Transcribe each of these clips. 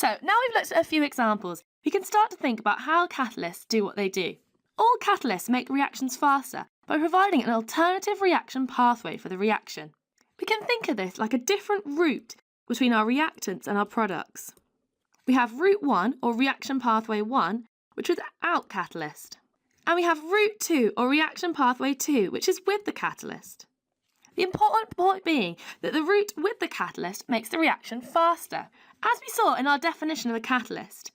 So now we've looked at a few examples, we can start to think about how catalysts do what they do. All catalysts make reactions faster by providing an alternative reaction pathway for the reaction. We can think of this like a different route between our reactants and our products. We have route 1 or reaction pathway 1, which is without catalyst. And we have route 2 or reaction pathway 2, which is with the catalyst. The important point being that the route with the catalyst makes the reaction faster, as we saw in our definition of a catalyst.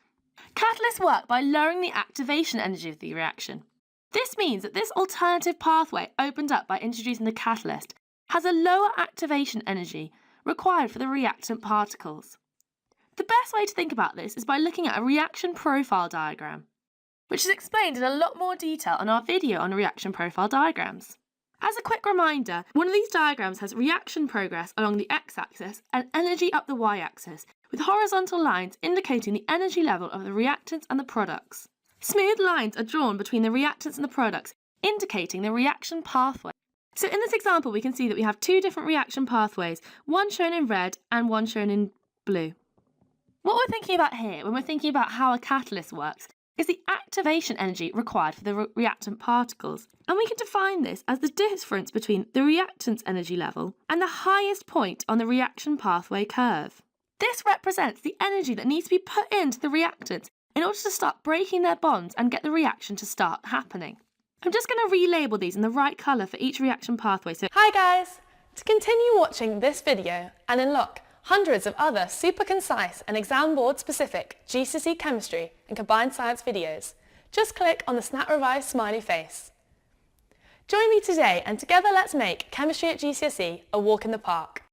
Catalysts work by lowering the activation energy of the reaction. This means that this alternative pathway opened up by introducing the catalyst has a lower activation energy required for the reactant particles. The best way to think about this is by looking at a reaction profile diagram, which is explained in a lot more detail in our video on reaction profile diagrams. As a quick reminder, one of these diagrams has reaction progress along the x-axis and energy up the y-axis, with horizontal lines indicating the energy level of the reactants and the products. Smooth lines are drawn between the reactants and the products, indicating the reaction pathway. So in this example, we can see that we have two different reaction pathways, one shown in red and one shown in blue. What we're thinking about here, when we're thinking about how a catalyst works, is the activation energy required for the reactant particles. And we can define this as the difference between the reactant's energy level and the highest point on the reaction pathway curve. This represents the energy that needs to be put into the reactants in order to start breaking their bonds and get the reaction to start happening. I'm just going to relabel these in the right colour for each reaction pathway. Hi guys! To continue watching this video and unlock hundreds of other super concise and exam board specific GCSE chemistry and combined science videos, just click on the Snap Revise smiley face. Join me today and together let's make Chemistry at GCSE a walk in the park.